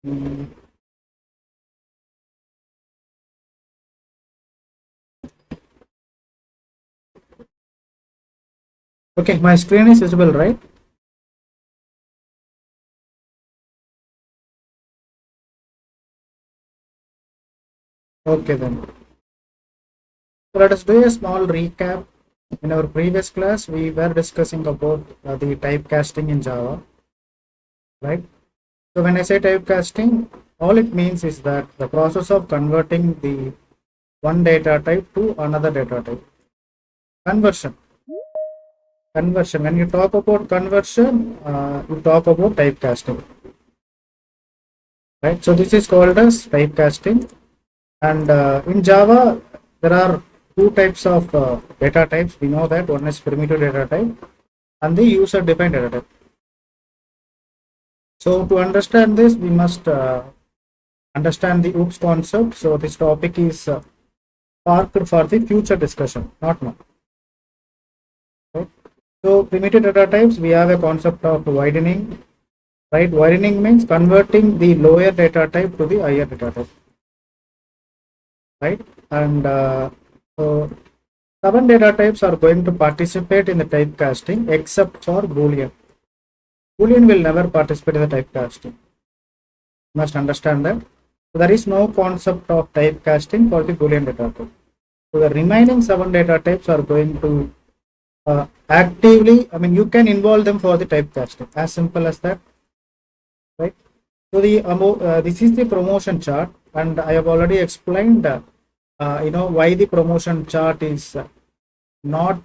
Mm. Okay, my screen is visible, right? Okay then. So let us do a small recap. In our previous class, we were discussing about the typecasting in Java, right? So when I say typecasting, all it means is that the process of converting the one data type to another data type. Conversion. Conversion. When you talk about conversion, you talk about typecasting, right? So this is called as typecasting. And in Java, there are two types of data types. We know that one is primitive data type and the user defined data type. So to understand this, we must understand the OOPS concept. So this topic is parked for the future discussion, not now. Right? So primitive data types, we have a concept of widening. Right? Widening means converting the lower data type to the higher data type. Right? And so 7 data types are going to participate in the typecasting except for boolean. Boolean will never participate in the typecasting. You must understand that. So there is no concept of typecasting for the boolean data type. So the remaining 7 data types are going to actively, I mean, you can involve them for the typecasting, as simple as that, right? So this is the promotion chart, and I have already explained, why the promotion chart is not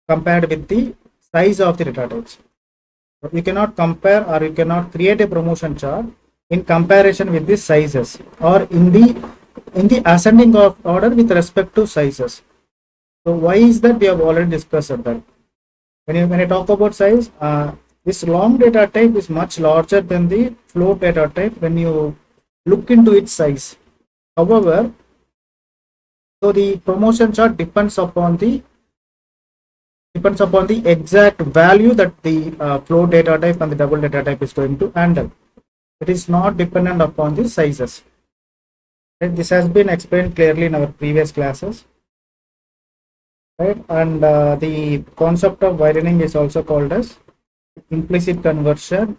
compared with the size of the data types. You cannot compare or you cannot create a promotion chart in comparison with the sizes or in the ascending of order with respect to sizes. So why is that? We have already discussed that. When I talk about size, this long data type is much larger than the float data type when you look into its size. However, so the promotion chart depends upon the exact value that the float data type and the double data type is going to handle. It is not dependent upon the sizes. Right? This has been explained clearly in our previous classes. Right? And the concept of widening is also called as implicit conversion,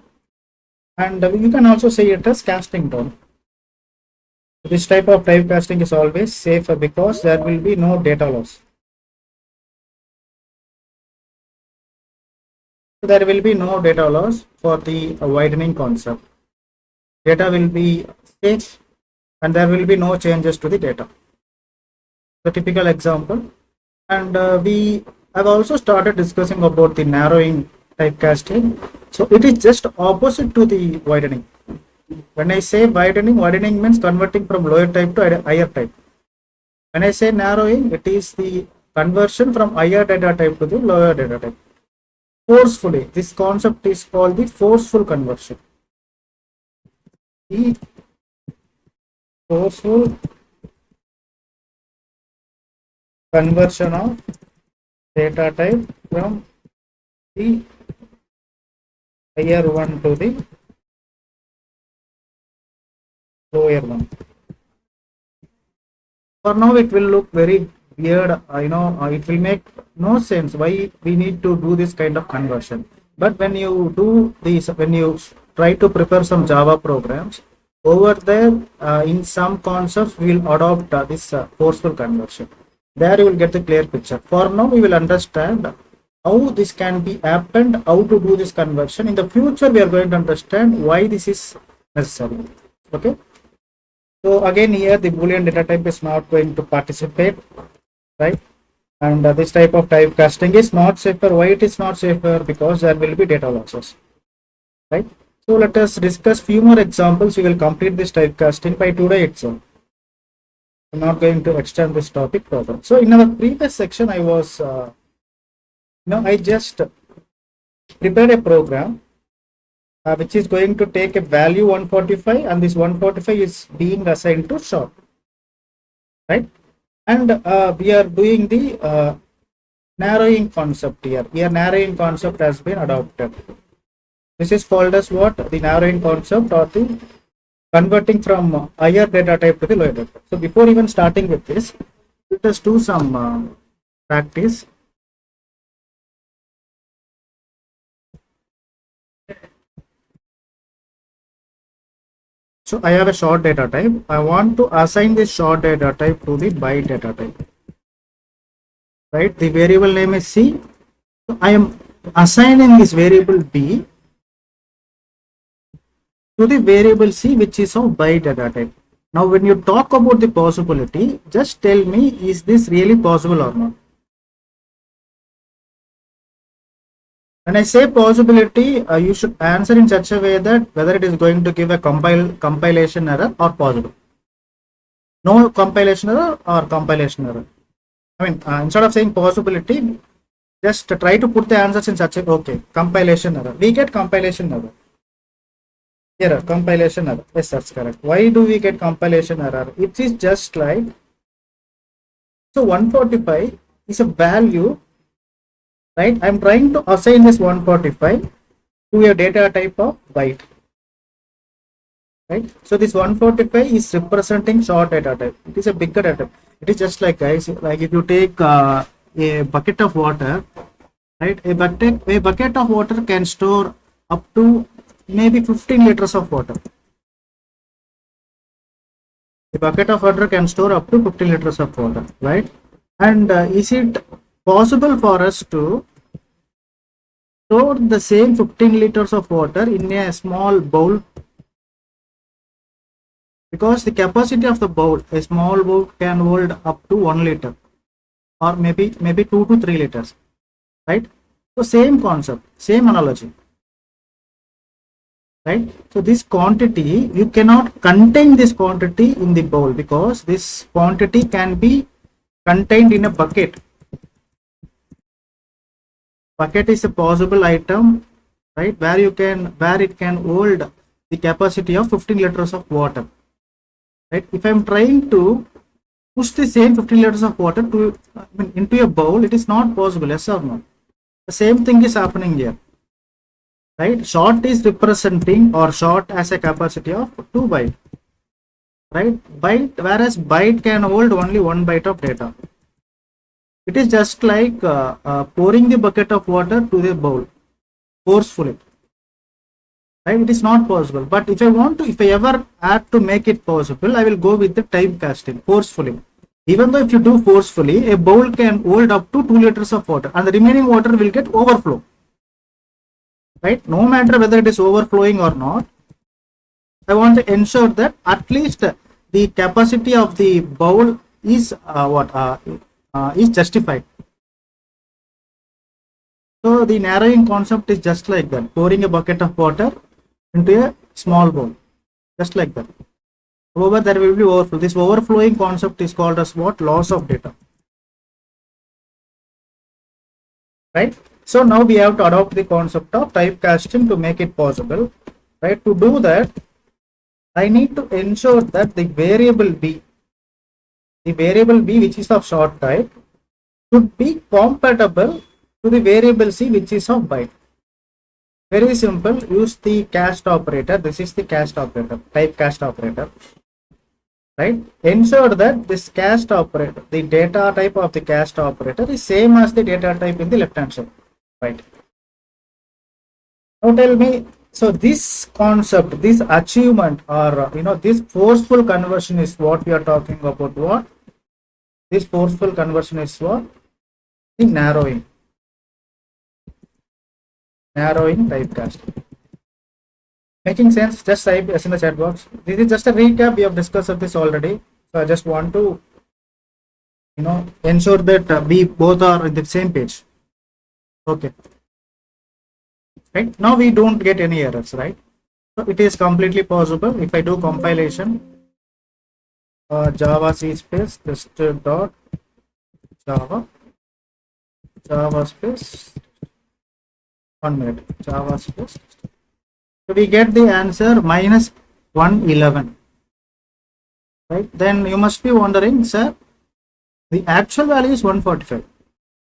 and you can also say it as casting down. This type of typecasting is always safer because there will be no data loss. So there will be no data loss for the widening concept. Data will be safe and there will be no changes to the data. The typical example. And we have also started discussing about the narrowing typecasting. So it is just opposite to the widening. When I say widening, widening means converting from lower type to higher type. When I say narrowing, it is the conversion from higher data type to the lower data type. Forcefully, this concept is called the forceful conversion. The forceful conversion of data type from the higher one to the lower one. For now, it will look very weird. It will make no sense why we need to do this kind of conversion. But when you do this, when you try to prepare some Java programs, over there, in some concepts, we will adopt this forceful conversion. There you will get the clear picture. For now, we will understand how this can be happened, how to do this conversion. In the future, we are going to understand why this is necessary. Okay. So again, here the Boolean data type is not going to participate, right? And this type of typecasting is not safer. Why it is not safer? Because there will be data losses, right? So let us discuss few more examples. We will complete this typecasting by today itself. I'm not going to extend this topic further. So in our previous section, I just prepared a program which is going to take a value 145, and this 145 is being assigned to short, right? And we are doing the narrowing concept here. Here narrowing concept has been adopted. This is called as what? The narrowing concept, or the converting from higher data type to the lower data type. So before even starting with this, let us do some practice. So I have a short data type. I want to assign this short data type to the byte data type. Right? The variable name is C. So I am assigning this variable B to the variable C, which is of byte data type. Now, when you talk about the possibility, just tell me, is this really possible or not? When I say possibility, you should answer in such a way that whether it is going to give a compilation error or possible. No compilation error or compilation error. I mean, instead of saying possibility, just try to put the answers in such a, okay, compilation error. We get compilation error. Error, compilation error. Yes, that's correct. Why do we get compilation error? It is just like, so 145 is a value, right? I'm trying to assign this 145 to a data type of byte, right? So this 145 is representing short data type. It is a bigger data type. It is just like, guys, like if you take a bucket of water, right? A bucket of water can store up to maybe 15 liters of water. A bucket of water can store up to 15 liters of water, right? And is it possible for us to store the same 15 liters of water in a small bowl? Because the capacity of the bowl, a small bowl can hold up to 1 liter or maybe 2 to 3 liters, right? So same concept, same analogy, right? So this quantity, you cannot contain this quantity in the bowl because this quantity can be contained in a bucket. Bucket is a possible item, right, where it can hold the capacity of 15 liters of water, right? If I'm trying to push the same 15 liters of water into a bowl, it is not possible. Yes or no? The same thing is happening here, right? Short is representing, or short as a capacity of 2 byte, right? Byte, whereas byte can hold only 1 byte of data. It is just like pouring the bucket of water to the bowl forcefully, right? It is not possible. But if I ever had to make it possible, I will go with the typecasting, forcefully. Even though if you do forcefully, a bowl can hold up to 2 liters of water and the remaining water will get overflow, right? No matter whether it is overflowing or not, I want to ensure that at least the capacity of the bowl is is justified. So the narrowing concept is just like that, pouring a bucket of water into a small bowl, just like that. However, there will be overflow. This overflowing concept is called as what? Loss of data, right? So now we have to adopt the concept of typecasting to make it possible, right? To do that, I need to ensure that the variable B, which is of short type, should be compatible to the variable C, which is of byte. Very simple. Use the cast operator. This is the cast operator, typecast operator, right? Ensure that this cast operator, the data type of the cast operator, is same as the data type in the left hand side, right? Now tell me, so this concept, this achievement, or this forceful conversion is what we are talking about. What? This forceful conversion is what? The narrowing typecasting. Making sense? Just type yes in the chat box. This is just a recap. We have discussed this already. So I just want to ensure that we both are on the same page. Okay. Right now we don't get any errors, right? So it is completely possible. If I do compilation, Java C space test.java space 1 minute Java space. So we get the answer minus 111, right? Then you must be wondering, sir, the actual value is 145,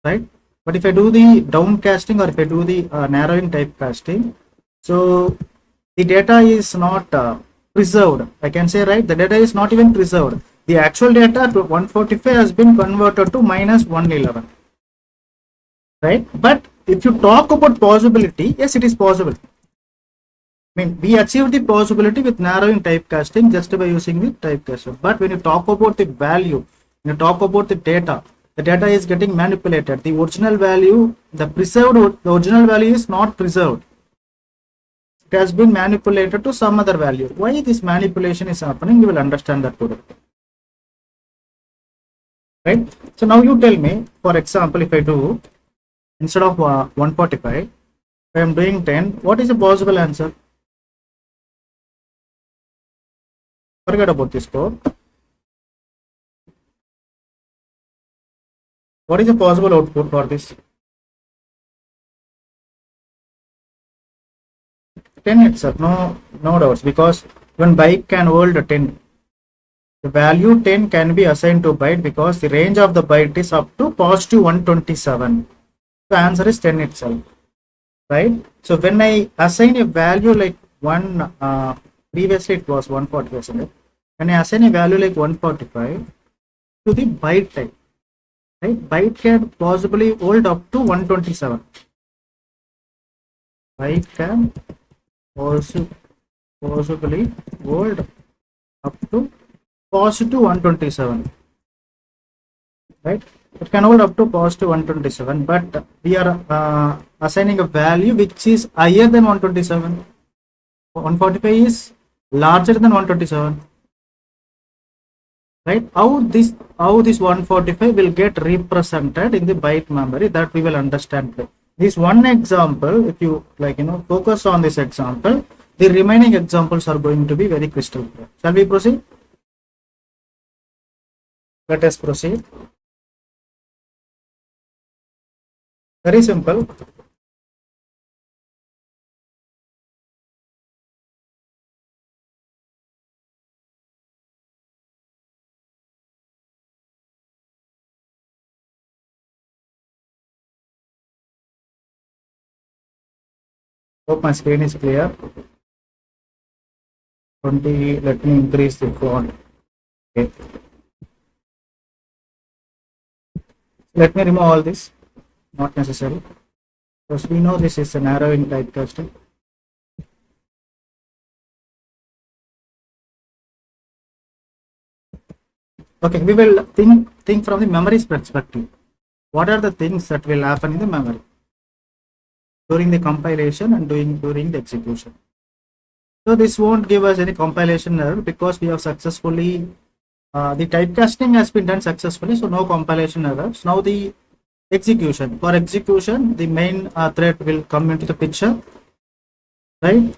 right? But if I do the downcasting, or if I do the narrowing typecasting, So the data is not preserved. I can say, right, the data is not even preserved. The actual data to 145 has been converted to minus 111, right? But if you talk about possibility, yes, it is possible. I mean, we achieve the possibility with narrowing typecasting just by using the typecaster. But when you talk about the value, when you talk about the data is getting manipulated. The original value, the original value is not preserved. It has been manipulated to some other value. Why this manipulation is happening, you will understand that today. Right? So now you tell me, for example, if I do, instead of 145, I am doing 10, what is the possible answer? Forget about this code. What is the possible output for this? 10 itself, no doubts, because when byte can hold 10, the value 10 can be assigned to byte because the range of the byte is up to positive 127. The answer is 10 itself, right? So when I assign a value like 1, previously it was 145, when I assign a value like 145 to the byte type, right? Byte can possibly hold up to 127. Byte can also possibly hold up to positive 127, right? It can hold up to positive 127, but we are assigning a value which is higher than 127. 145 is larger than 127, right? How this 145 will get represented in the byte memory, that we will understand today. This one example, if you focus on this example, the remaining examples are going to be very crystal clear. Shall we proceed? Let us proceed. Very simple. Hope my screen is clear. 20, let me increase the font. Okay. Let me remove all this, not necessary, because we know this is a narrowing typecasting. Okay, we will think from the memory's perspective. What are the things that will happen in the memory during the compilation and during the execution? So this won't give us any compilation error because we have successfully the typecasting has been done successfully, so no compilation errors. Now the execution. For execution, the main thread will come into the picture, right?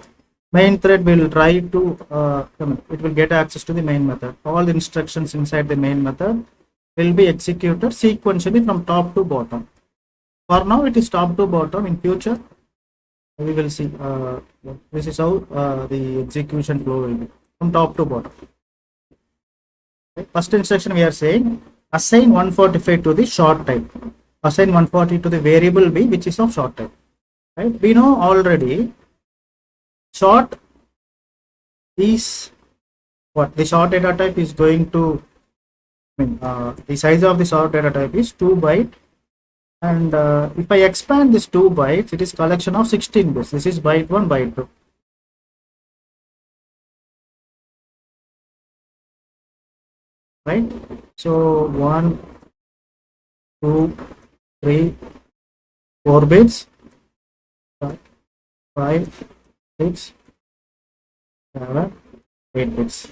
Main thread will try to it will get access to the main method. All the instructions inside the main method will be executed sequentially from top to bottom. For now, it is top to bottom. In future, we will see. This is how the execution flow will be from top to bottom. Okay. First instruction we are saying assign 145 to the short type. Assign 140 to the variable b, which is of short type. Right? We know already. Short is what the short data type is going to. The size of the short data type is 2 byte, and if I expand this 2 bytes, it is collection of 16 bits. This is byte 1, byte 2. Right? So 1, 2, 3, 4 bits, 5, 6, 7, 8 bits.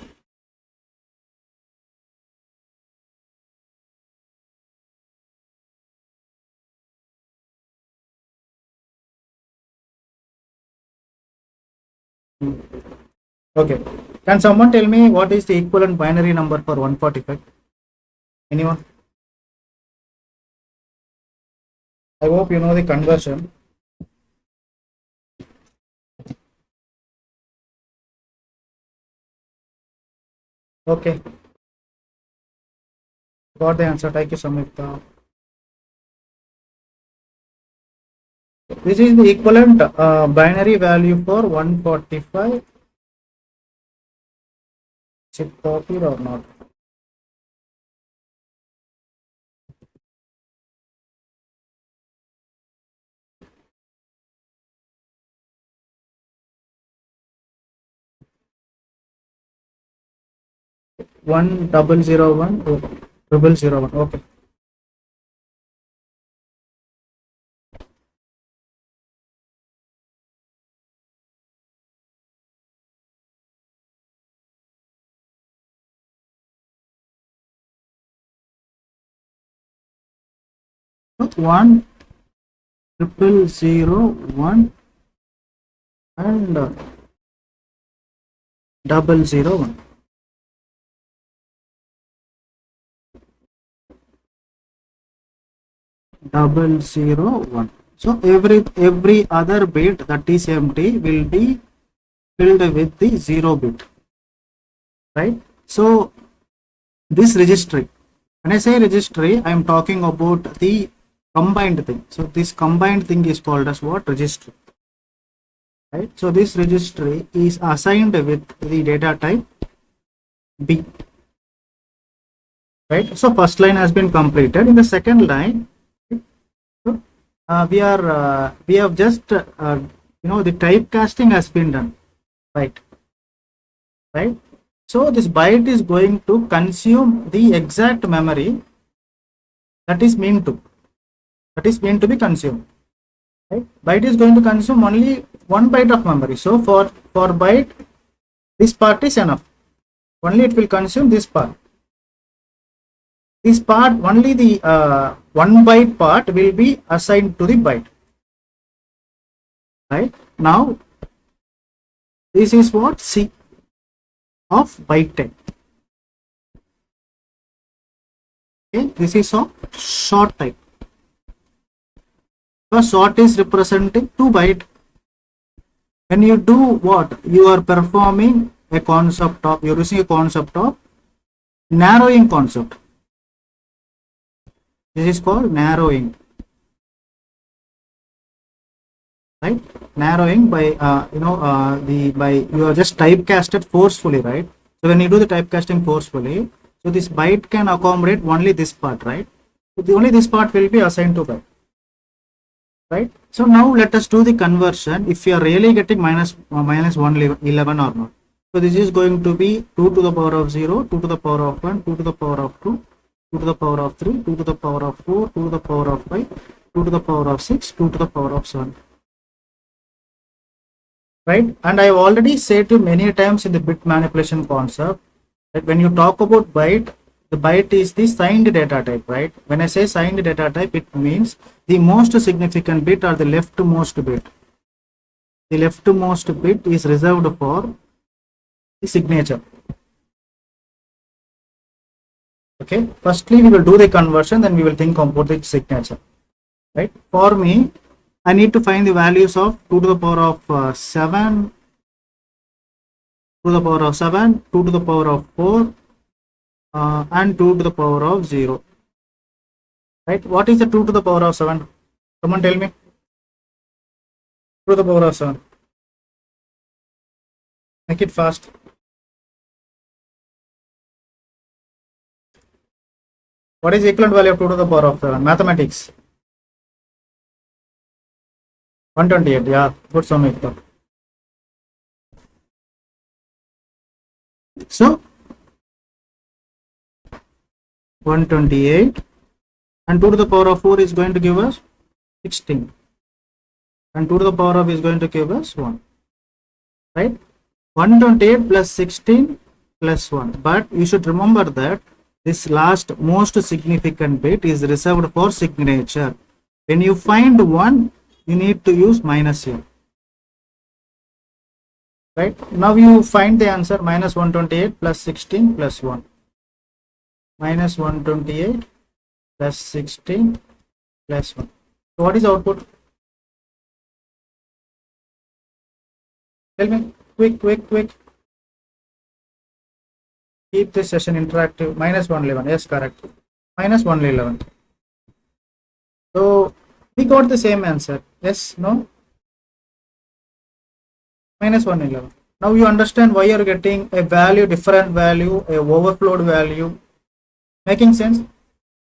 Okay. Can someone tell me what is the equivalent binary number for 145? Anyone? I hope you know the conversion. Okay. Got the answer. Thank you, Samyukta. This is the equivalent binary value for 145. Is it copied or not? One double zero one, oh, triple zero one. Okay. One triple zero one and double zero one. Double zero one. So every other bit that is empty will be filled with the 0 bit, right? So this registry, when I say registry, I am talking about the combined thing. So this combined thing is called as what? Registry, right? So this registry is assigned with the data type B, right? So first line has been completed. In the second line, we have just the typecasting has been done, right? So this byte is going to consume the exact memory that is meant to be consumed, right? Byte is going to consume only one byte of memory. So for byte, this part is enough. Only it will consume this part. This part, only the 1 byte part will be assigned to the byte, right? Now this is what C of byte type. Okay, this is of short type. So short is representing 2 byte. When you do what? You are performing a concept of, you're using a concept of narrowing concept. This is called narrowing, right? Narrowing by by you are just typecasted forcefully, right? So when you do the typecasting forcefully, so this byte can accommodate only this part, right? So only this part will be assigned to byte, right? So now let us do the conversion. If you are really getting minus 111 or not. So this is going to be 2 to the power of 0, 2 to the power of 1, 2 to the power of 2, 2 to the power of 3, 2 to the power of 4, 2 to the power of 5, 2 to the power of 6, 2 to the power of 7. Right? And I have already said to many times in the bit manipulation concept that when you talk about byte, the byte is the signed data type, right? When I say signed data type, it means the most significant bit or the leftmost bit. The leftmost bit is reserved for the signature. Okay, firstly we will do the conversion, then we will think about the signature, right? For me, I need to find the values of 2 to the power of 7, 2 to the power of 7, 2 to the power of 4, and 2 to the power of 0. Right? What is the 2 to the power of 7? Someone tell me. 2 to the power of 7. Make it fast. What is the equivalent value of 2 to the power of 7? Mathematics. 128. Yeah, good Samyukta. So 128 and 2 to the power of 4 is going to give us 16 and 2 to the power of is going to give us 1, right? 128 plus 16 plus 1, but you should remember that this last most significant bit is reserved for signature. When you find 1, you need to use minus here, right? Now you find the answer minus 128 plus 16 plus 1, minus 128 plus 16 plus 1. So what is the output? Tell me, quick. Keep this session interactive. Minus 111. Yes, correct. Minus 111. So we got the same answer. Yes, no? Minus 111. Now you understand why you're getting a value, different value, a overflowed value. Making sense?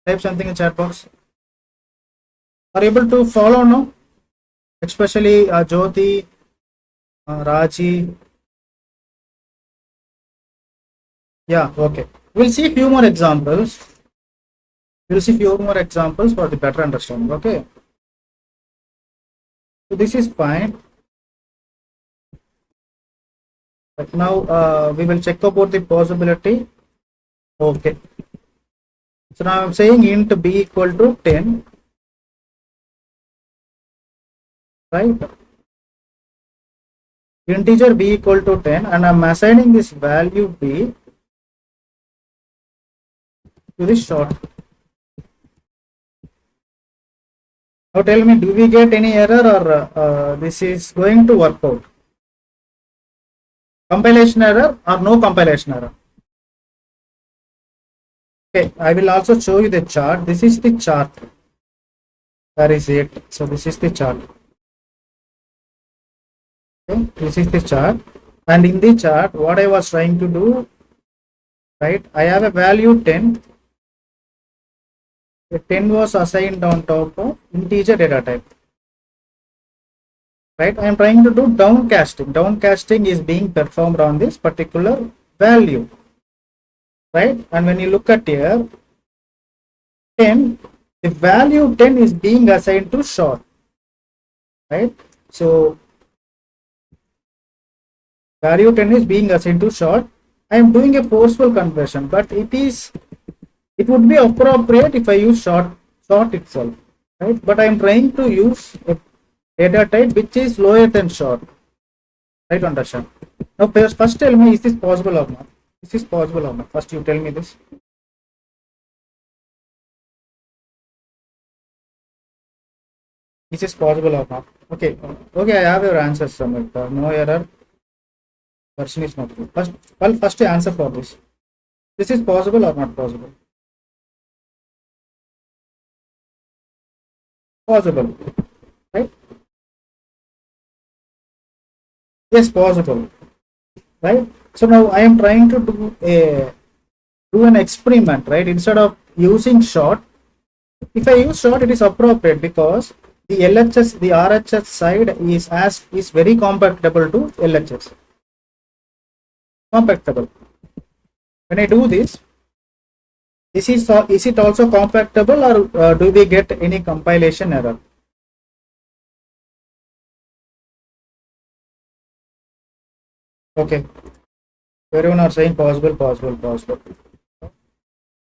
Type something in chat box. Are you able to follow now? Especially Jyoti, Raji. Yeah, okay. We'll see few more examples. We'll see few more examples for the better understanding. Okay. So this is fine. But now we will check about the possibility. Okay. So now I'm saying int b equal to 10. Right? Integer b equal to 10, and I'm assigning this value b to this short. Now tell me, do we get any error, or this is going to work out? Compilation error or no compilation error? Okay, I will also show you the chart. This is the chart. Where is it? So this is the chart. Okay, this is the chart. And in the chart, what I was trying to do, right? I have a value 10. The 10 was assigned on top of integer data type. Right? I am trying to do downcasting. Downcasting is being performed on this particular value. Right? And when you look at here, 10, the value 10 is being assigned to short. Right? So value 10 is being assigned to short. I am doing a forceful conversion, but it would be appropriate if I use short itself, right? But I am trying to use a data type which is lower than short. Right, understand? Now first tell me, is this possible or not? Is this possible or not? First you tell me this. Is this possible or not? Okay, okay, I have your answers from it. No error. Version is not good. First answer for this. This is possible or not possible? Possible, right? Yes, possible, right? So now I am trying to do an experiment, right? Instead of using short, if I use short, it is appropriate because the LHS, the RHS side is very compatible to LHS. Compatible. When I do this, is it also compatible, or do we get any compilation error? Okay, everyone are saying possible.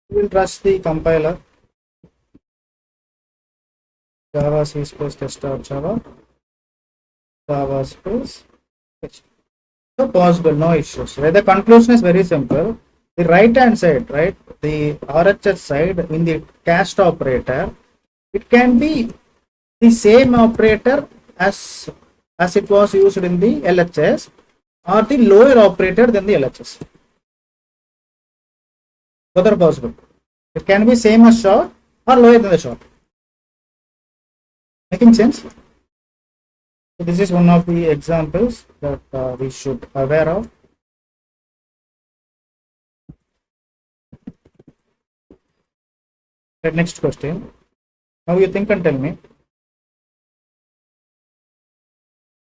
We will trust the compiler. Java C space test.java, Java space test. So possible, no issues. Right? The conclusion is very simple. The right hand side, right, the RHS side in the cast operator, it can be the same operator as it was used in the LHS, or the lower operator than the LHS. Both are possible. It can be same as short or lower than the short. Making sense? So this is one of the examples that we should aware of. The next question. Now you think and tell me.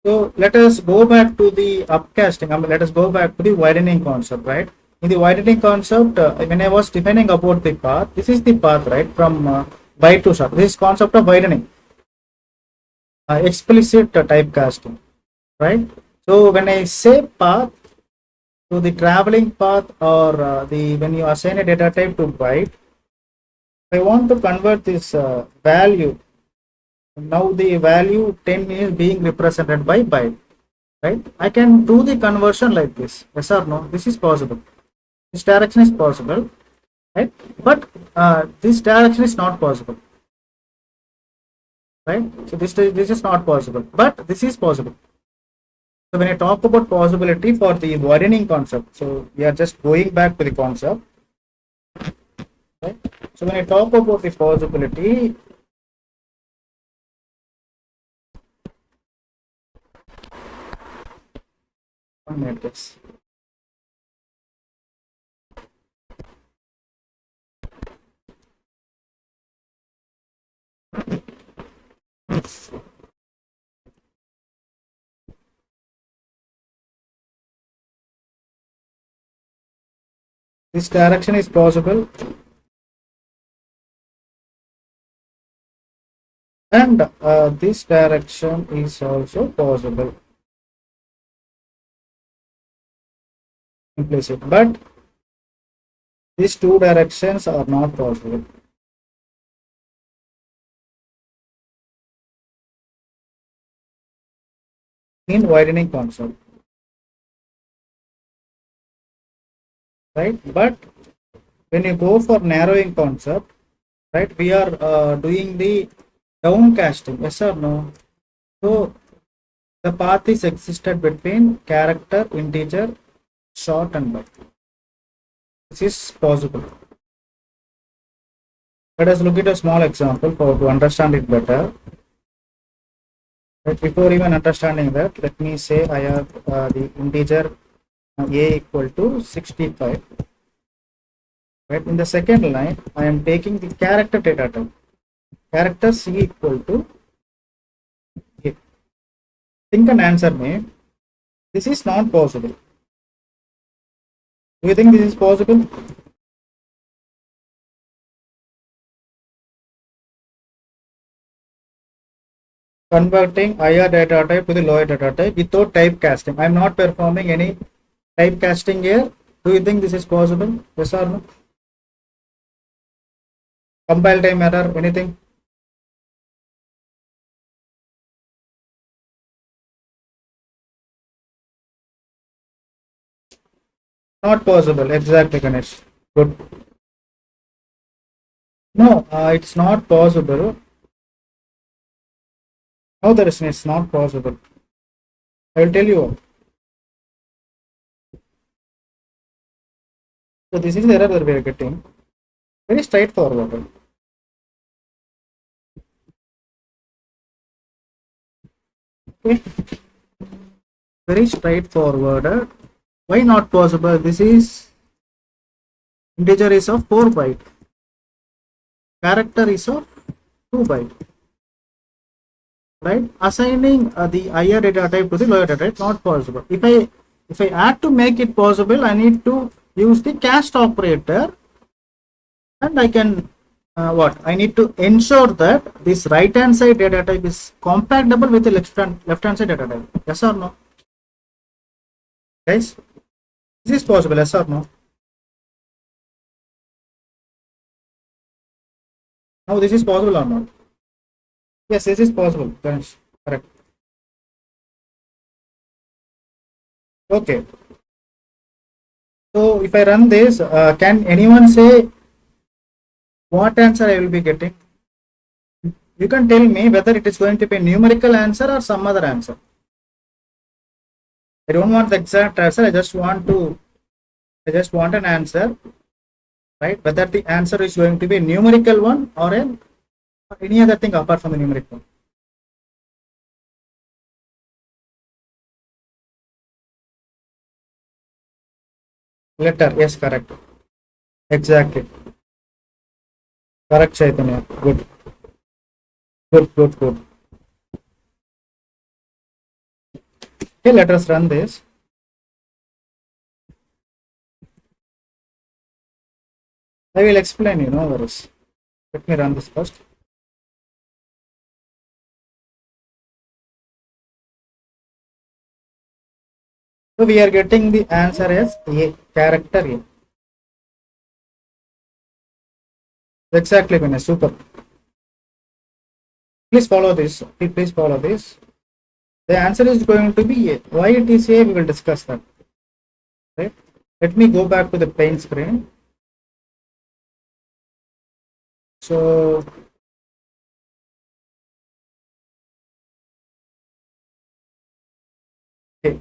So let us go back to the upcasting. Let us go back to the widening concept, right? In the widening concept, when I was defining about the path, this is the path, right, from byte to short. This is concept of widening. Explicit typecasting, right? So when I say path, to the traveling path, or when you assign a data type to byte, I want to convert this value. Now the value 10 is being represented by byte, right? I can do the conversion like this. Yes or no? This is possible. This direction is possible, right? But this direction is not possible, right? So this is not possible, but this is possible. So when I talk about possibility for the widening concept, so we are just going back to the concept, right? So when I talk about the possibility, matrix. This direction is possible, and this direction is also possible, implicit, but these two directions are not possible. In widening concept, right? But when you go for narrowing concept, right, we are doing the downcasting, yes or no? So the path is existed between character, integer, short, and byte. This is possible. Let us look at a small example to understand it better. But before even understanding that, let me say I have the integer a equal to 65. Right, in the second line, I am taking the character data type. Character c equal to a. Think and answer me. This is not possible. Do you think this is possible? Converting higher data type to the lower data type without typecasting. I am not performing any typecasting here. Do you think this is possible? Yes or no? Compile time error, anything? Not possible. Exactly, Ganesh. Good. No, it's not possible. No, it's not possible. I will tell you. So this is the error that we are getting. Very straightforward. Okay. Very straightforward. Why not possible? This is integer is of 4 byte. Character is of 2 byte. Right? Assigning the higher data type to the lower data type not possible. If I add to make it possible, I need to use the cast operator, and I can what? I need to ensure that this right hand side data type is compatible with the left hand side data type. Yes or no? Guys, this is possible. Yes or no? Now this is possible or not? Yes, this is possible. Ganesh. Correct. Okay. So if I run this, can anyone say what answer I will be getting? You can tell me whether it is going to be a numerical answer or some other answer. I don't want the exact answer. I just want an answer, right? Whether the answer is going to be a numerical one or any other thing apart from the numerical. Letter, yes, correct. Exactly. Correct, Chaitanya. Good. Good. Okay, let us run this. I will explain you, no worries. Let me run this first. So we are getting the answer as a character A. Exactly, Ganesh. Super. Please follow this. Please follow this. The answer is going to be A. Why it is A, we will discuss that. Right? Let me go back to the plain screen. So okay.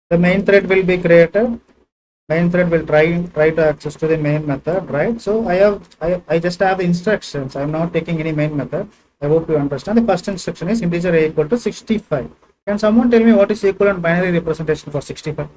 The main thread will be created. Main thread will try to access to the main method, right? So I just have instructions. I'm not taking any main method. I hope you understand. The first instruction is integer a equal to 65. Can someone tell me what is equivalent binary representation for 65?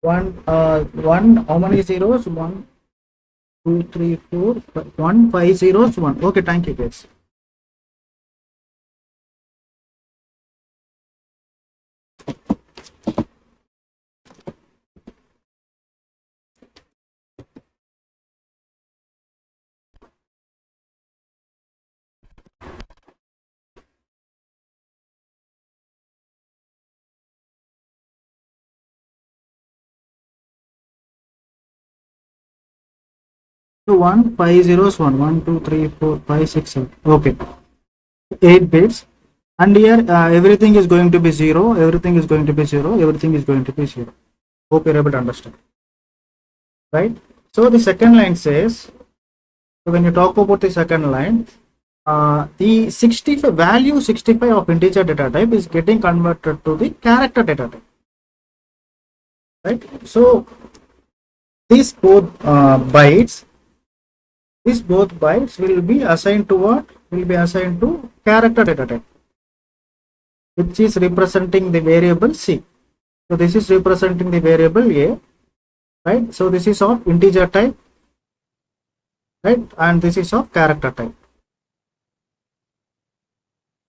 One, how many zeros? One, two, three, four, one, five zeros, one. Okay, thank you, guys. So one, five zeros, one, one, two, three, four, five, six, seven. Okay, 8 bits. And here everything is going to be zero, everything is going to be zero, everything is going to be zero. Hope you're able to understand. Right? So the second line says, so when you talk about the second line, the 65 value 65 of integer data type is getting converted to the character data type. Right? So these both bytes will be assigned to what? Will be assigned to character data type, which is representing the variable C. So this is representing the variable A, right? So this is of integer type, right? And this is of character type,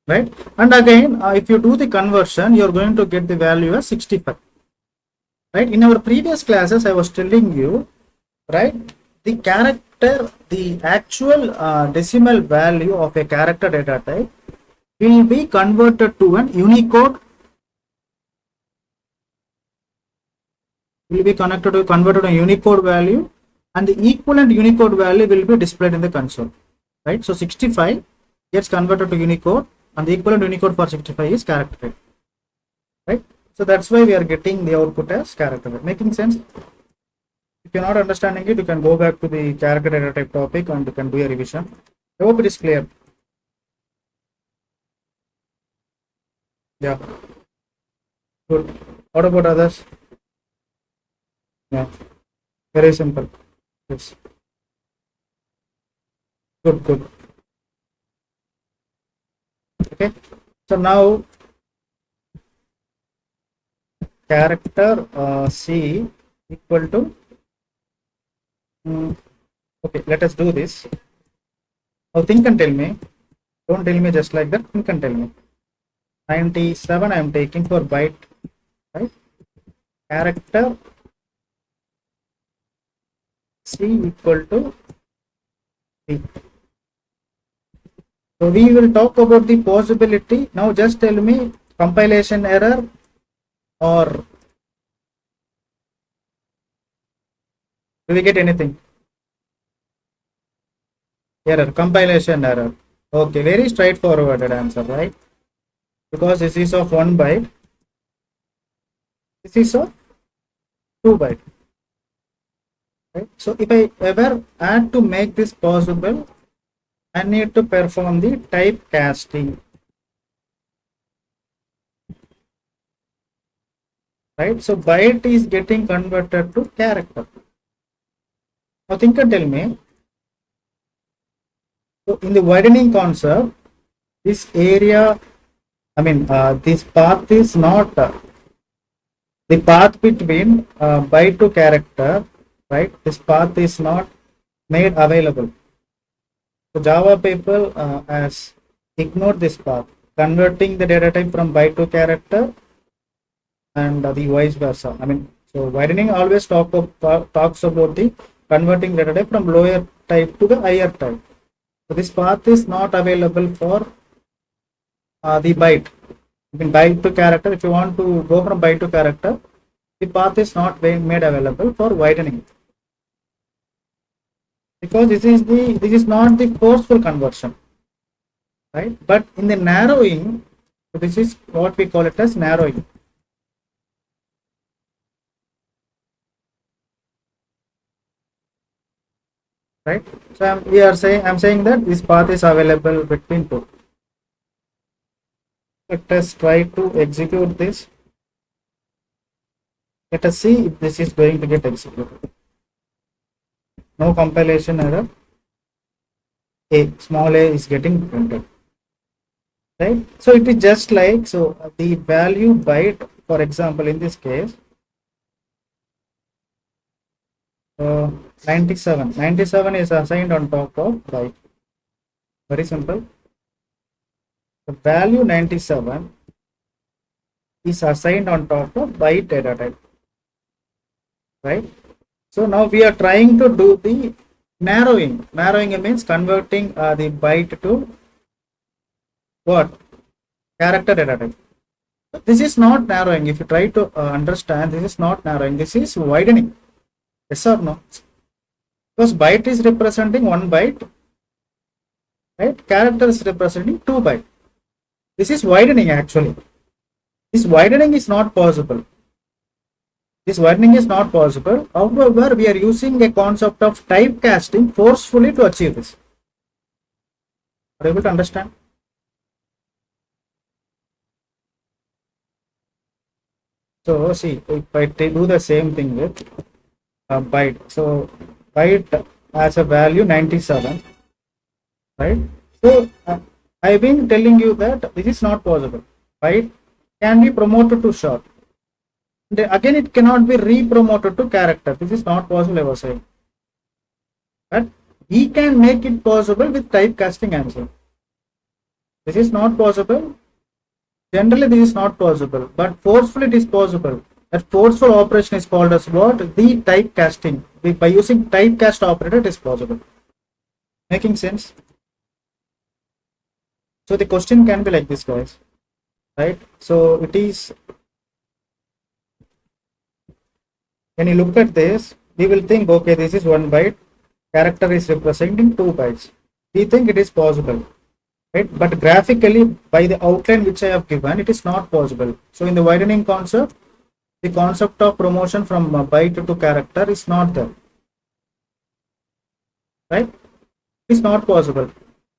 right? And again, if you do the conversion, you're going to get the value as 65, right? In our previous classes, I was telling you, right? The character, the actual decimal value of a character data type will be converted to an Unicode, converted to a Unicode value, and the equivalent Unicode value will be displayed in the console, right? So 65 gets converted to Unicode, and the equivalent Unicode for 65 is character type, right? So that's why we are getting the output as character type. Making sense? If you're not understanding it, you can go back to the character data type topic and you can do a revision. I hope it is clear. Yeah. Good. What about others? Yeah. Very simple. Yes. Good, good. Okay. So now character C equal to okay, let us do this. Now think and tell me. Don't tell me just like that. Think and tell me. 97 I am taking for byte, right? Character C equal to B. So we will talk about the possibility. Now just tell me compilation error or do we get anything? Error, compilation error. Okay, very straightforward answer, right? Because this is of 1 byte, this is of 2 byte. Right? So if I ever had to make this possible, I need to perform the typecasting. Right? So byte is getting converted to character. Now think and tell me. So in the widening concept, this area, I mean, this path is not the path between byte to character, right? This path is not made available. So Java people has ignored this path, converting the data type from byte to character and the vice versa. I mean, so widening always talks about the converting data type from lower type to the higher type. So this path is not available for the byte. I mean, byte to character. If you want to go from byte to character, the path is not made available for widening. because this is not the forceful conversion, right? But in the narrowing, so this is what we call it as narrowing. Right? So I'm saying that this path is available between two. Let us try to execute this. Let us see if this is going to get executed. No compilation error. A small a is getting printed. Right? So it is just like, so the value byte, for example, in this case, 97. 97 is assigned on top of byte. Very simple. The value 97 is assigned on top of byte data type. Right? So now we are trying to do the narrowing. Narrowing means converting the byte to what? Character data type. This is not narrowing. If you try to understand, this is not narrowing. This is widening. Yes or no? Because byte is representing 1 byte, right? Character is representing 2 byte. This is widening actually. This widening is not possible. This widening is not possible. However, we are using a concept of typecasting forcefully to achieve this. Are you able to understand? So see, if I do the same thing with byte. So byte has a value 97, right? So I've been telling you that this is not possible. Byte can be promoted to short. Again, it cannot be re-promoted to character. This is not possible, I was saying. But we can make it possible with typecasting answer. This is not possible. Generally, this is not possible, but forcefully it is possible. That forceful operation is called as what? The typecasting. By using typecast operator, it is possible. Making sense? So the question can be like this, guys. Right? So it is, when you look at this, we will think, okay, this is 1 byte, character is representing 2 bytes. We think it is possible. Right? But graphically, by the outline which I have given, it is not possible. So in the widening concept, the concept of promotion from byte to character is not there. Right? It is not possible.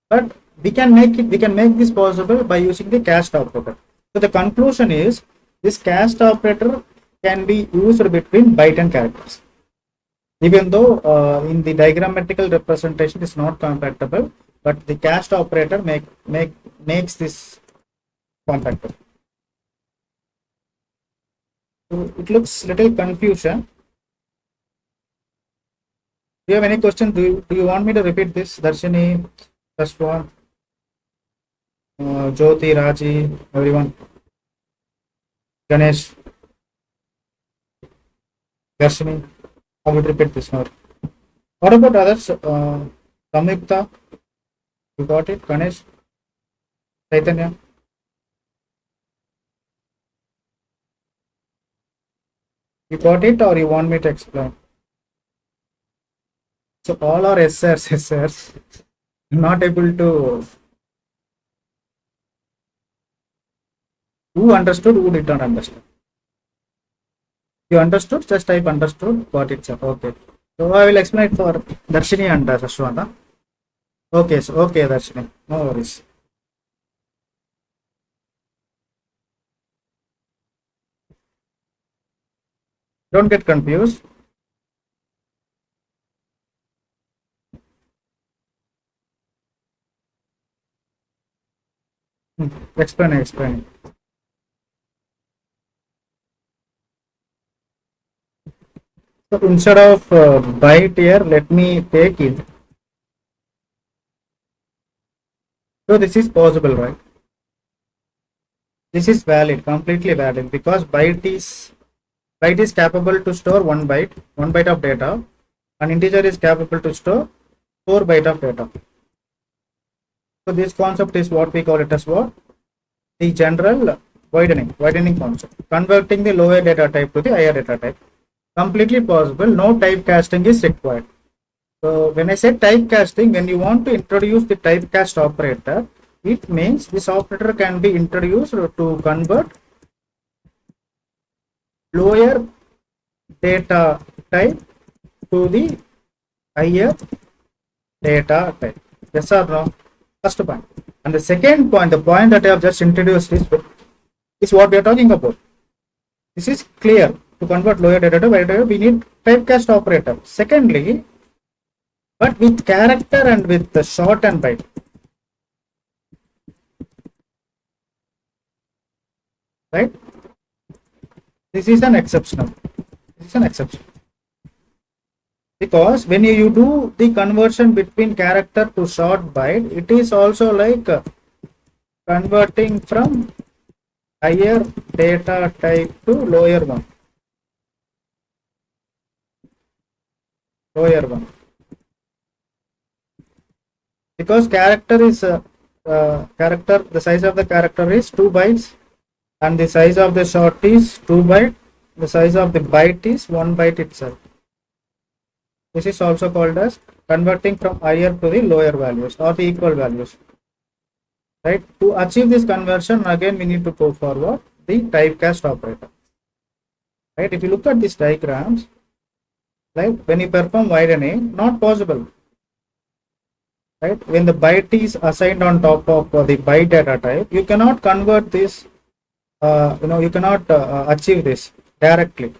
But we can make this possible by using the cast operator. So the conclusion is, this cast operator can be used between byte and characters. Even though in the diagrammatical representation is not compatible, but the cast operator makes this compatible. So it looks little confusion. Do you have any question? Do you want me to repeat this? Darshini, Kashwa, Jyoti, Raji, everyone. Ganesh, Darshini, I will repeat this now. What about others? Samyukta, you got it? Ganesh, Chaitanya. You got it, or you want me to explain? So all are SRs, not able to. Who understood? Who did not understand? You understood? Just type understood. Got it, sir. Okay. So I will explain it for Darshini and Sashwanta. Okay, so okay, Darshini. No worries. Don't get confused. Explain. So instead of byte here, let me take it. So this is possible, right? This is valid, completely valid, because byte is capable to store 1 byte of data. An integer is capable to store 4 byte of data. So this concept is what we call it as what? The general widening concept, converting the lower data type to the higher data type. Completely possible. No typecasting is required. So when I say typecasting, when you want to introduce the typecast operator, it means this operator can be introduced to convert lower data type to the higher data type. Yes or no? First point. And the second point, the point that I have just introduced is what we are talking about. This is clear. To convert lower data to higher data, we need typecast operator. Secondly, but with character and with the short and byte. Right? This is an exception. This is an exception. Because when you do the conversion between character to short byte, it is also like converting from higher data type to lower one. Lower one. Because character is character, the size of the character is 2 bytes, and the size of the short is 2 byte. The size of the byte is 1 byte itself. This is also called as converting from higher to the lower values or the equal values. Right? To achieve this conversion, again we need to go forward the typecast operator. Right? If you look at these diagrams, like when you perform widening, not possible. Right? When the byte is assigned on top of the byte data type, you cannot convert this. You cannot achieve this directly.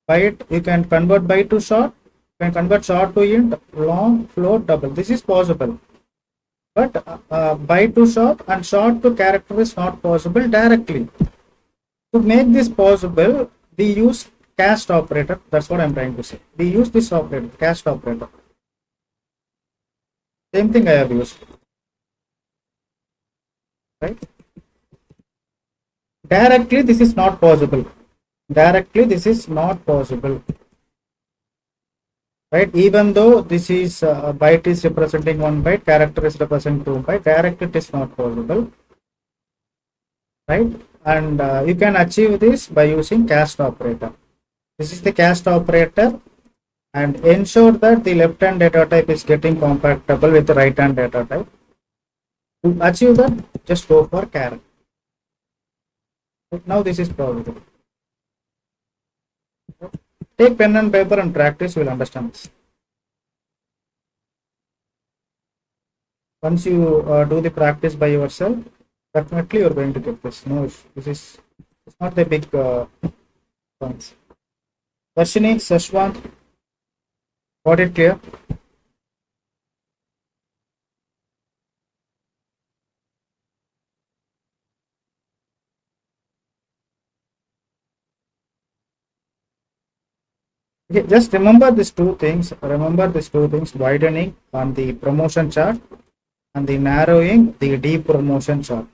Byte, you can convert byte to short. You can convert short to int, long, float, double. This is possible. But byte to short and short to character is not possible directly. To make this possible, we use cast operator. That's what I'm trying to say. We use this operator, cast operator. Same thing I have used. Right? Directly, this is not possible. Directly, this is not possible. Right? Even though this is byte is representing 1 byte, character is representing 2 byte, directly it is not possible. Right? And you can achieve this by using cast operator. This is the cast operator, and ensure that the left hand data type is getting compatible with the right hand data type. To achieve that, just go for character. Now this is possible. Take pen and paper and practice, you will understand this. Once you do the practice by yourself, definitely you are going to get this. No, this is it's not the big points. Darshini, Sashwant, got it clear? Okay, just remember these two things. Remember these two things: widening on the promotion chart and the narrowing the depromotion chart.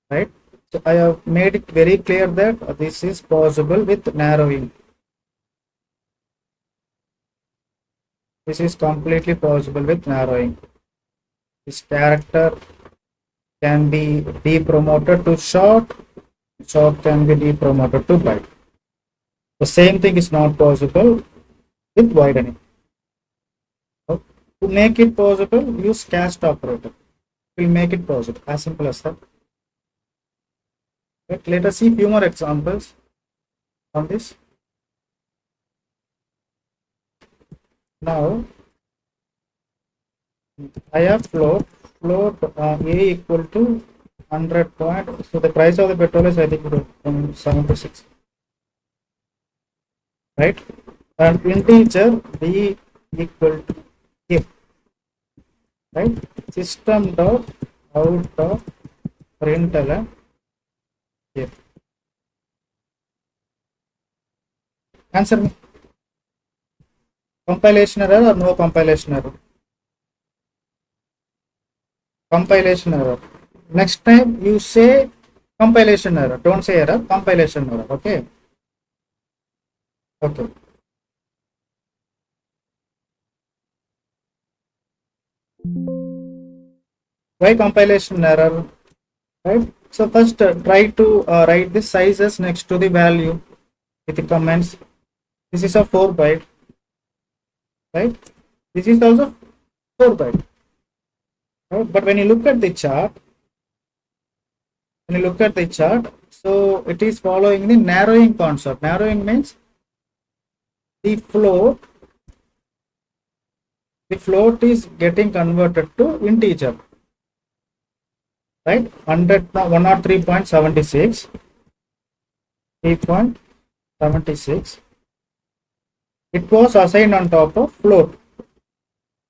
Right? So I have made it very clear that this is possible with narrowing. This is completely possible with narrowing. This character can be depromoted to short, short can be depromoted to byte. The same thing is not possible with widening. So, to make it possible, use cast operator. It will make it possible. As simple as that. Okay, let us see few more examples on this. Now, I have float A equal to 100 point. So the price of the petrol is I think 76. Right? And integer B equal to if. Right? System.out.println if. Answer me. Compilation error or no compilation error? Compilation error. Next time you say compilation error. Don't say error, compilation error. Okay. Okay. Why compilation error? Right. So first try to write the sizes next to the value with the comments. This is a 4 byte. Right. This is also 4 byte. Right? But when you look at the chart, so it is following the narrowing concept. Narrowing means the float is getting converted to integer, right? 103.76, 3.76. It was assigned on top of float,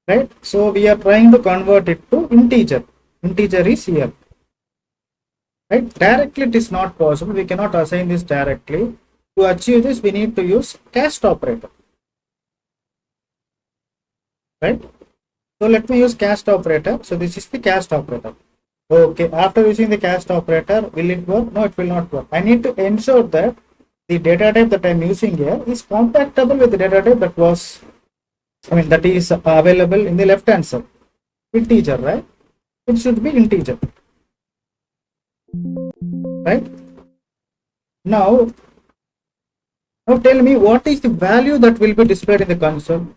right? So we are trying to convert it to integer. Integer is here, right? Directly it is not possible. We cannot assign this directly. To achieve this, we need to use cast operator, right? So let me use cast operator. So this is the cast operator. Okay, after using the cast operator, will it work? No, it will not work. I need to ensure that the data type that I am using here is compatible with the data type that was, that is available in the left hand side. Integer, right? It should be integer, right? Now, tell me what is the value that will be displayed in the console.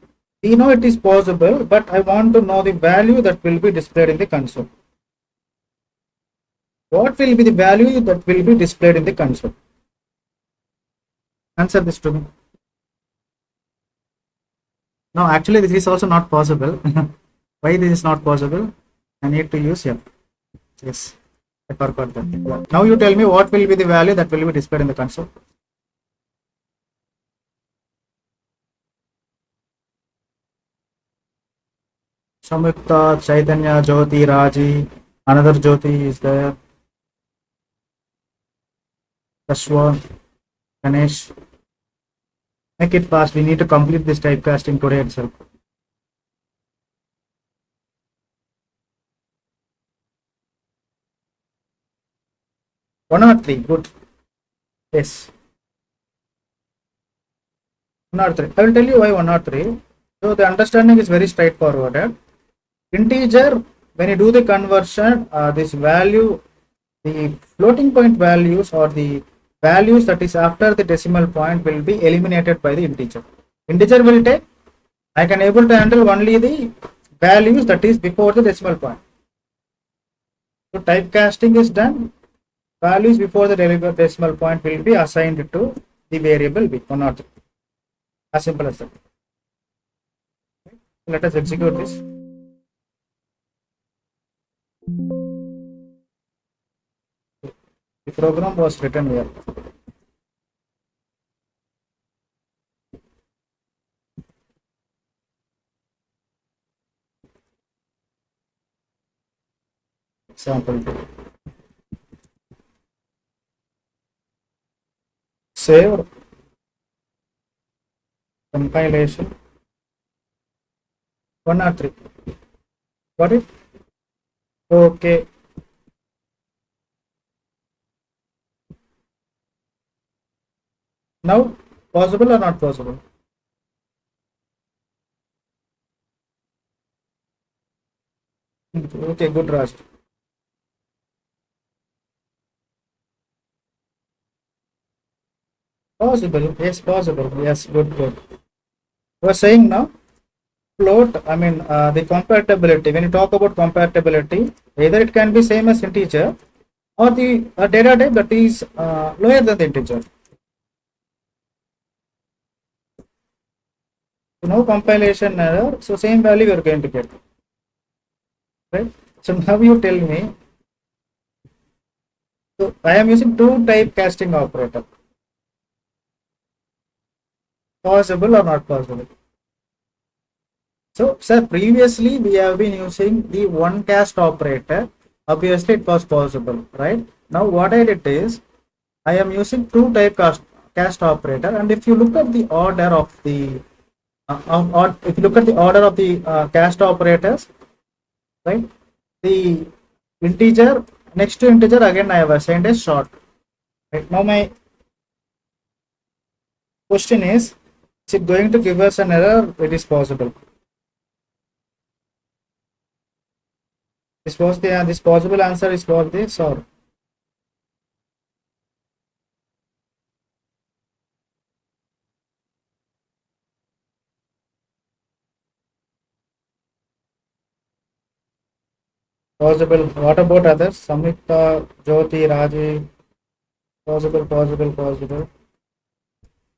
We know it is possible, but I want to know the value that will be displayed in the console. What will be the value that will be displayed in the console? Answer this to me. No, actually this is also not possible. Why this is not possible? I need to use here. Yes, I forgot that. Yeah. Now you tell me what will be the value that will be displayed in the console. Samyukta, Chaitanya, Jyoti, Raji, another Jyoti is there. Kashwa, Ganesh. Make it fast. We need to complete this typecasting today itself. One or three. Good. Yes. 103. I will tell you why 103. So the understanding is very straightforward. Integer, when you do the conversion, this value, the floating point values or the values that is after the decimal point will be eliminated by the integer. Integer will take, I can able to handle only the values that is before the decimal point. So typecasting is done. Values before the decimal point will be assigned to the variable b, 103. As simple as that. Let us execute this. The program was written here. Example 2. Save, compilation, 103. Got it? Okay. Now, possible or not possible? Okay, good, Raj. Possible. Yes, possible. Yes, good, good. We are saying now, float, the compatibility. When you talk about compatibility, either it can be same as integer or the data type that is lower than the integer. No compilation error, so same value you are going to get. Right? So now you tell me. So I am using two typecasting operator. Possible or not possible? So, sir, previously we have been using the one cast operator. Obviously, it was possible, right? Now, what I did is I am using two cast operator, and if you look at the order of the if you look at the order of the cast operators, right? The integer next to integer again I have assigned a short. Right now, my question is it going to give us an error? It is possible. This possible answer is for this or Possible. What about others? Samita, Jyoti, Raji. Possible, possible, possible.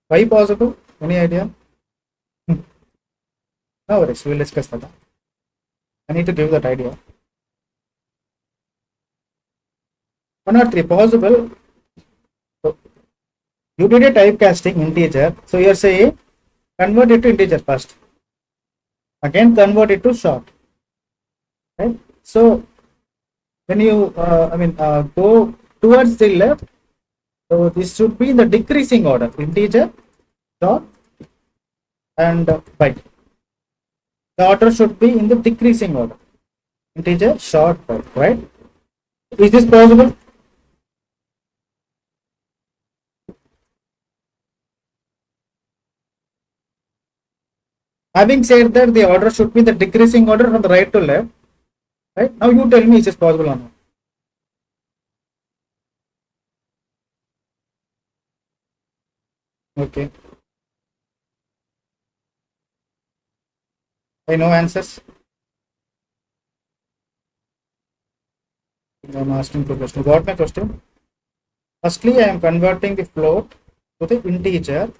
Why possible? Any idea? Hmm. No worries. We'll discuss that. I need to give that idea. 1 or 3. Possible. So you did a typecasting integer. So you're saying convert it to integer first. Again convert it to short. Right? So when you go towards the left, so this should be in the decreasing order: integer, short, and byte. The order should be in the decreasing order: integer, short, byte. Right? Is this possible? Having said that, the order should be in the decreasing order from the right to left. Right? Now you tell me, is this possible or not? Okay. I know answers. I'm asking two questions. Got my question? Firstly, I am converting the float to the integer,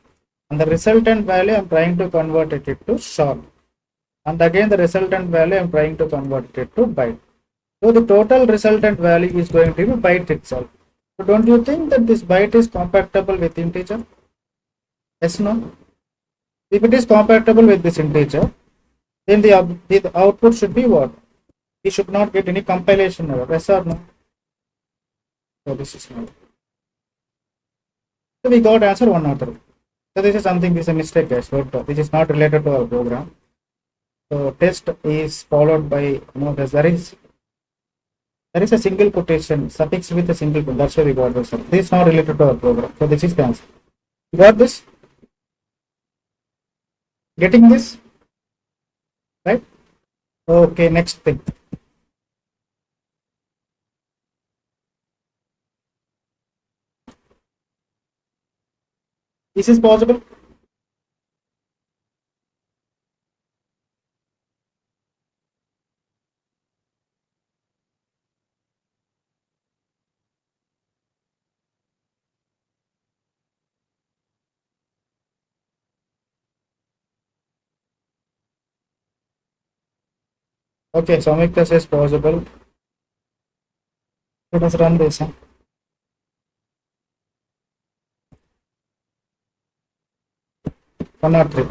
and the resultant value I am trying to convert it to short. And again, the resultant value I am trying to convert it to byte. So the total resultant value is going to be byte itself. So don't you think that this byte is compatible with integer? Yes, no? If it is compatible with this integer, then the output should be what? We should not get any compilation error. Yes or no? So this is no. So we got answer 1 or 3. So this is something, this is a mistake, guys. This is not related to our program. So test is followed by, there is a single quotation suffix with a single quotation. That's why we got this. This is not related to our program. So this is the answer. You got this? Getting this? Right? Okay, next thing. This is possible? Okay, so make this is possible. Let us run this. 1 or 3.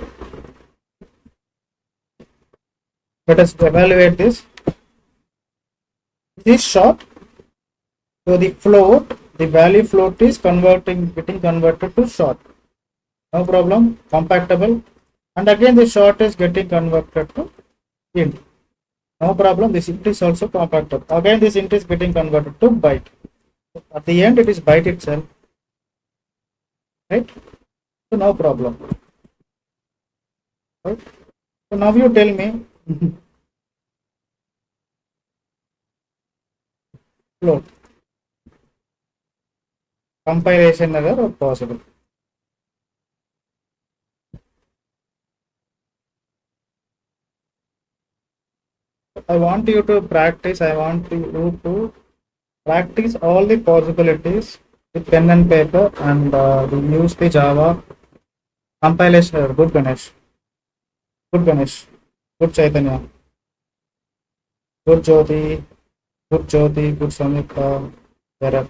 Let us evaluate this. This is short. So the float, the value float is getting converted to short. No problem. Compatible. And again the short is getting converted to int. No problem. This int is also compatible. Again this int is getting converted to byte. At the end it is byte itself. Right? So no problem. Right? So now you tell me float. Compilation error or possible? I want you to practice. I want you to practice all the possibilities with pen and paper and use the Java compilation error. Good Ganesh. Good Ganesh. Good Chaitanya. Good Jyoti. Good Jyoti. Good Samita. Error.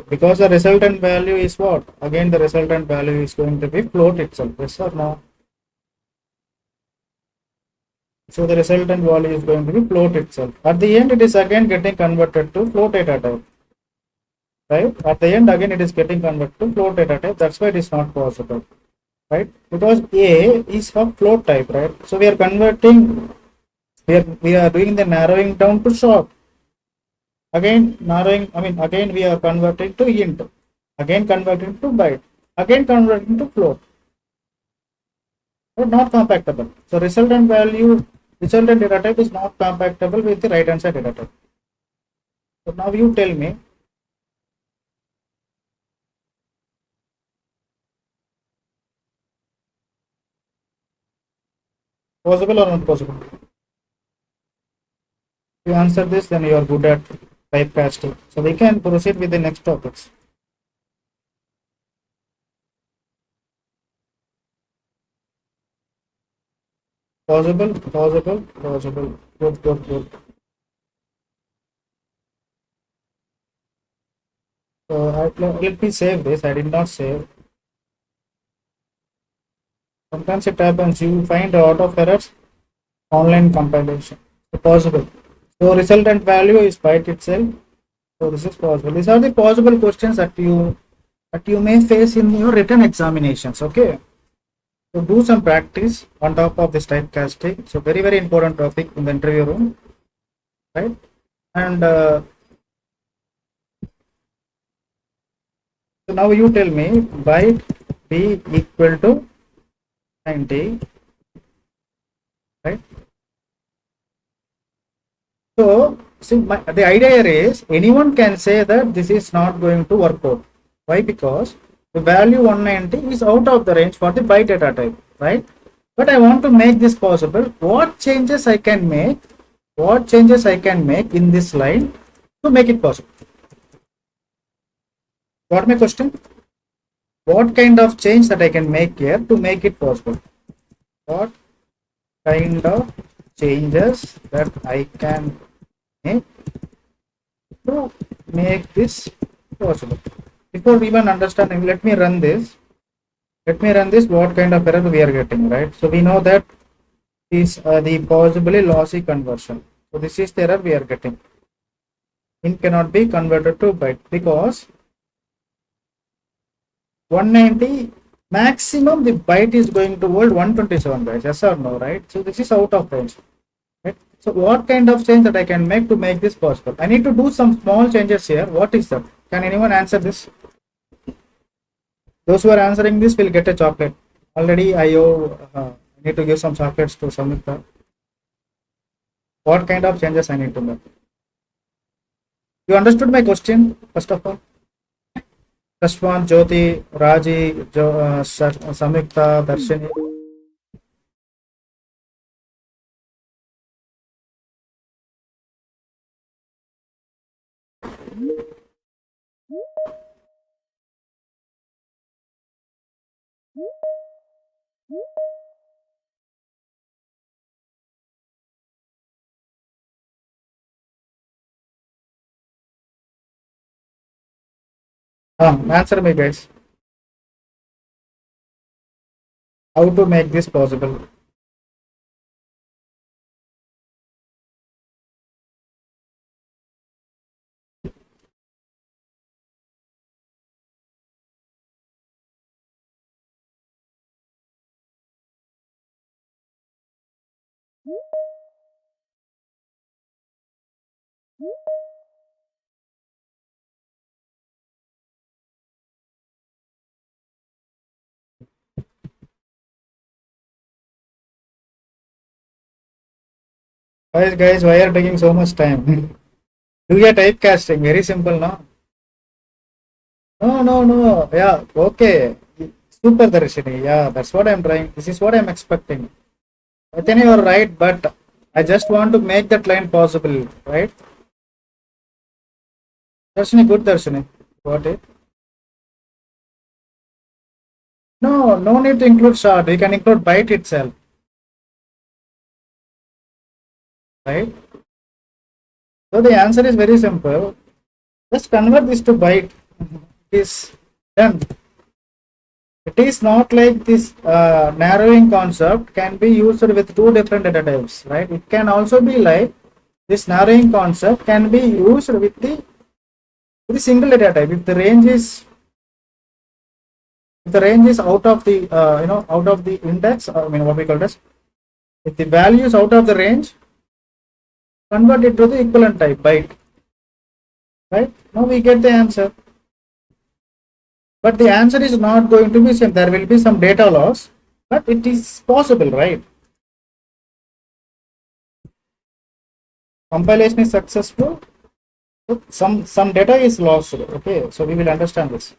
Because the resultant value is what? Again, the resultant value is going to be float itself. Yes or no? So the resultant value is going to be float itself. At the end, it is again getting converted to float data type. Right? At the end, again, it is getting converted to float data type. That's why it is not possible. Right? Because A is of float type, right? So we are converting, we are doing the narrowing down to short. Again, again we are converting to int. Again converting to byte. Again converting to float. But not compatible. So resultant data type is not compatible with the right hand side data type. So now you tell me, possible or not possible? If you answer this, then you are good at typecasting. So we can proceed with the next topics. Possible, possible, possible. Good, good, good. So let me save this. I did not save. Sometimes it happens. You find a lot of errors. Online compilation. So possible. So resultant value is byte itself. So this is possible. These are the possible questions that you may face in your written examinations. Okay. So do some practice on top of this typecasting. So very very important topic in the interview room, right? And so now you tell me byte b equal to 90, right? So see, the idea here is anyone can say that this is not going to work out. Why? Because the value 190 is out of the range for the byte data type, right? But I want to make this possible. What changes I can make? What changes I can make in this line to make it possible? Got my question? What kind of change that I can make here to make it possible? What kind of changes that I can make to make this possible? Before even understanding, let me run this. What kind of error we are getting, right? So we know that is the possibly lossy conversion. So this is the error we are getting. Int cannot be converted to byte because 190 maximum the byte is going to hold 127 bytes. Yes or no, right? So this is out of range. Right? So what kind of change that I can make to make this possible? I need to do some small changes here. What is that? Can anyone answer this? Those who are answering this will get a chocolate. Already I need to give some chocolates to Samita. What kind of changes I need to make? You understood my question, first of all? Rashwan, Jyoti, Raji, Samyukta, Darshini. Answer me, guys. How to make this possible? Guys, why are you taking so much time? Do your typecasting. Very simple, no? No. Yeah, okay. Super Darshini. Yeah, that's what I'm trying. This is what I'm expecting. I think you're right, but I just want to make that line possible, right? Darshini, good Darshini. Got it? No need to include short. We can include byte itself, right? So the answer is very simple. Just convert this to byte. It is done. It is not like this narrowing concept can be used with two different data types, right? It can also be like this narrowing concept can be used with the single data type. If the range is out of the out of the index, I mean what we call this, if the value is out of the range, convert it to the equivalent type byte, right? Now we get the answer. But the answer is not going to be same. There will be some data loss, but it is possible, right? Compilation is successful. Some data is lost. Okay, so we will understand this.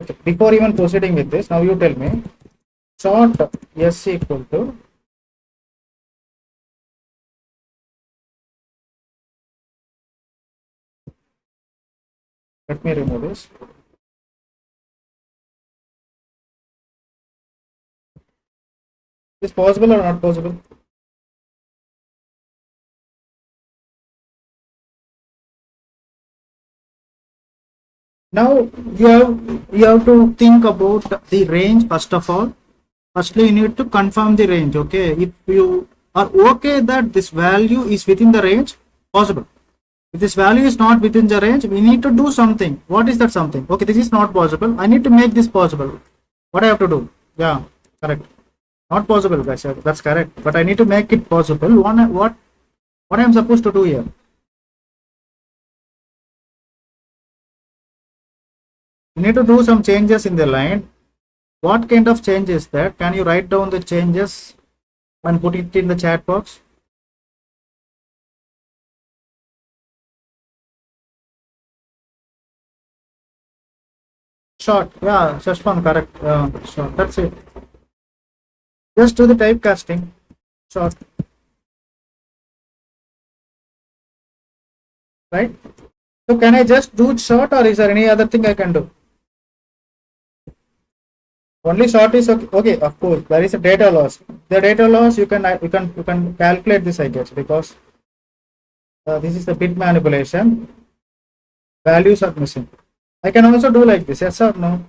Okay, before even proceeding with this, now you tell me short s equal to let me remove this. Is possible or not possible? Now you have to think about the range first of all. Firstly, you need to confirm the range. Okay, if you are okay that this value is within the range, possible. If this value is not within the range, we need to do something. What is that something? Okay, this is not possible. I need to make this possible. What I have to do? Yeah, correct. Not possible, guys. That's correct. But I need to make it possible. What I am supposed to do here? You need to do some changes in the line. What kind of change is that? Can you write down the changes and put it in the chat box? Short, yeah, just one correct. Short, that's it. Just do the typecasting. Short, right? So can I just do short, or is there any other thing I can do? Only short is okay. Okay, of course, there is a data loss. The data loss you can calculate this, I guess, because this is the bit manipulation. Values are missing. I can also do like this. Yes or no?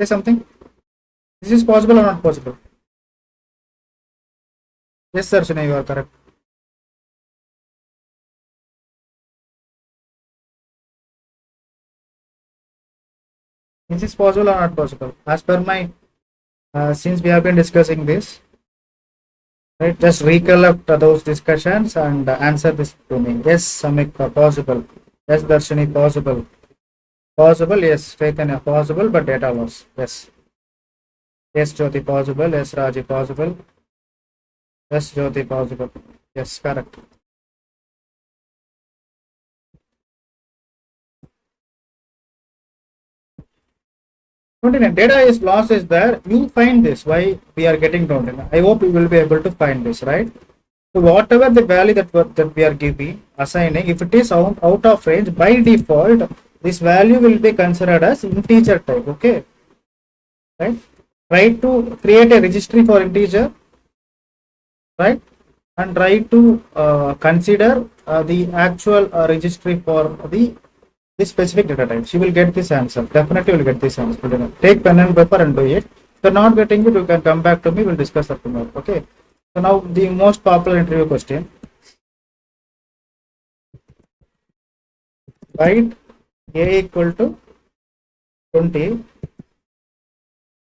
Say something. This is possible or not possible? Yes, sir, Shane, you are correct. This is possible or not possible? As per my, since we have been discussing this, right? Just recollect those discussions and answer this to me. Yes, Samik, possible. Yes, Darshini, possible. Possible, yes, Chaitanya, possible, but data loss. Yes. Yes, Jyoti, possible. Yes, Raji, possible. Yes, Jyoti, possible. Yes, correct. Data is loss is there. You find this. Why we are getting down? I hope you will be able to find this, right? So whatever the value that we are giving, assigning, if it is out of range, by default, this value will be considered as integer type. Okay, right? Try to create a registry for integer, right? And try to consider the actual registry for the this specific data types. You will get this answer. Definitely you will get this answer. Take pen and paper and do it. If you're not getting it, you can come back to me. We'll discuss that tomorrow. Okay. So now the most popular interview question. Write A equal to 20.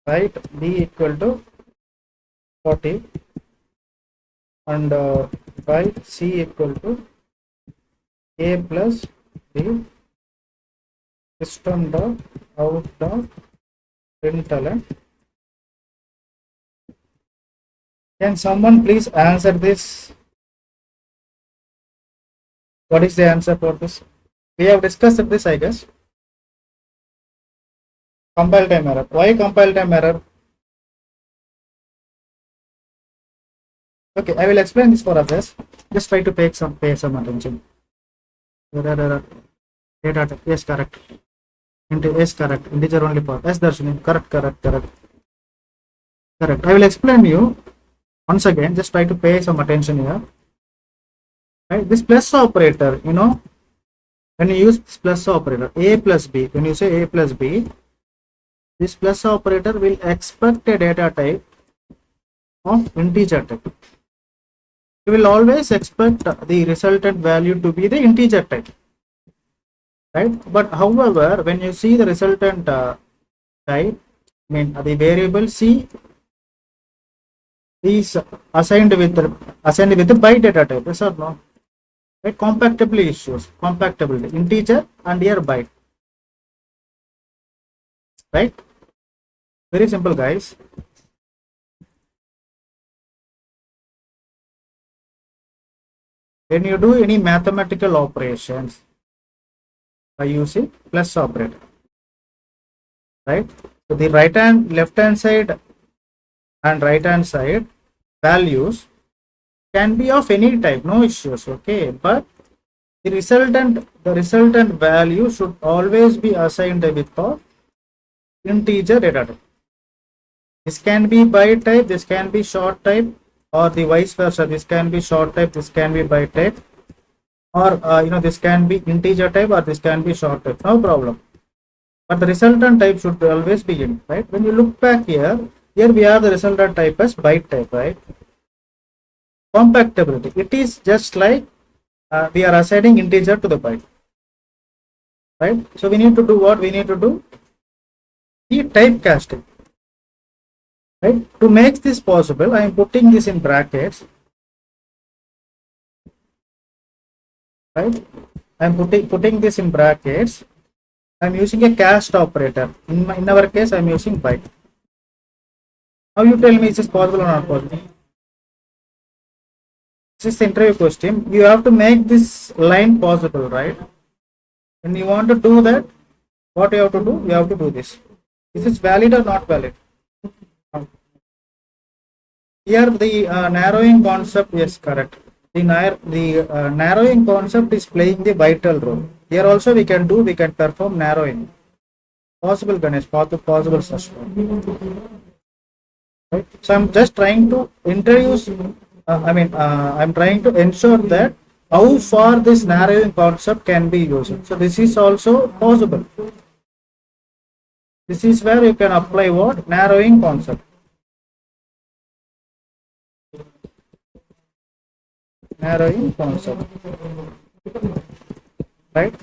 Write B equal to 40. And write C equal to A plus B. System.out.println. Can someone please answer this? What is the answer for this? We have discussed this, I guess. Compile time error. Why compile time error? Okay, I will explain this for others. Just try to pay some attention. Data. Yes, correct. Yes, correct. Integer only part. Yes, Darshini. Correct. Correct. I will explain you once again. Just try to pay some attention here. Right? This plus operator, when you use this plus operator, A plus B, when you say A plus B, this plus operator will expect a data type of integer type. You will always expect the resultant value to be the integer type. Right? But however, when you see the resultant type, the variable C is assigned with the byte data type. Yes or no? Right? Compactability issues. Compactability, integer and here byte. Right? Very simple, guys. When you do any mathematical operations by using plus operator, right? So the left hand side and right hand side values can be of any type, no issues, okay, but the resultant value should always be assigned with the integer data type. This can be byte type, this can be short type, or the vice versa. This can be short type, this can be byte type, or this can be integer type, or this can be short type. No problem. But the resultant type should always be int, right? When you look back here we have the resultant type as byte type, right? Compactability. It is just like we are assigning integer to the byte, right? So we need to do what? We need to do the typecasting. Right? To make this possible, I am putting this in brackets. Right? I am putting this in brackets. I am using a cast operator. In our case, I am using byte. Now you tell me, is this possible or not possible? This is the interview question. You have to make this line possible, right? When you want to do that, what you have to do? You have to do this. Is this valid or not valid? Here the narrowing concept is correct. The narrowing concept is playing the vital role. Here also we can perform narrowing. Possible, Ganesh, possible such. Right? So I'm just trying to introduce, I'm trying to ensure that how far this narrowing concept can be used. So this is also possible. This is where you can apply what? Narrowing concept. Narrowing concept. Right?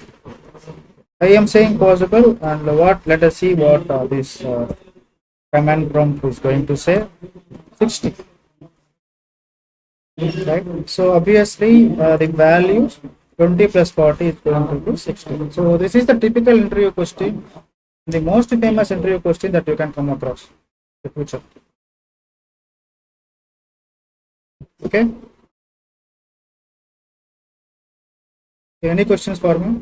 I am saying possible, and what? Let us see what this command prompt is going to say. 60. Right? So obviously the values 20 plus 40 is going to be 60. So this is the typical interview question, the most famous interview question that you can come across in the future. Okay. Any questions for me?